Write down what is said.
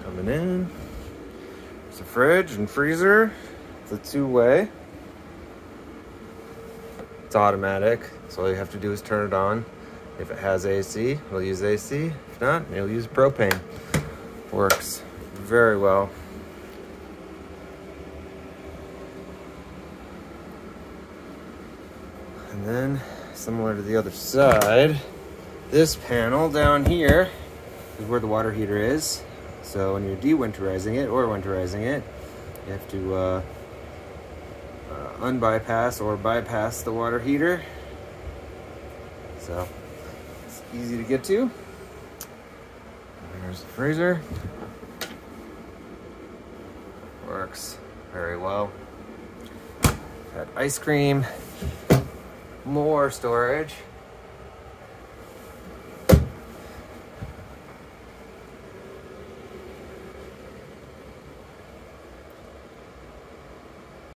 coming in. There's a fridge and freezer. It's a two-way. It's automatic, so all you have to do is turn it on. If it has AC, it'll use AC. If not, it'll use propane. Works very well. And then, similar to the other side, this panel down here is where the water heater is. So when you're de-winterizing it or winterizing it, you have to unbypass or bypass the water heater. So it's easy to get to. There's the freezer. Works very well. Had ice cream, more storage.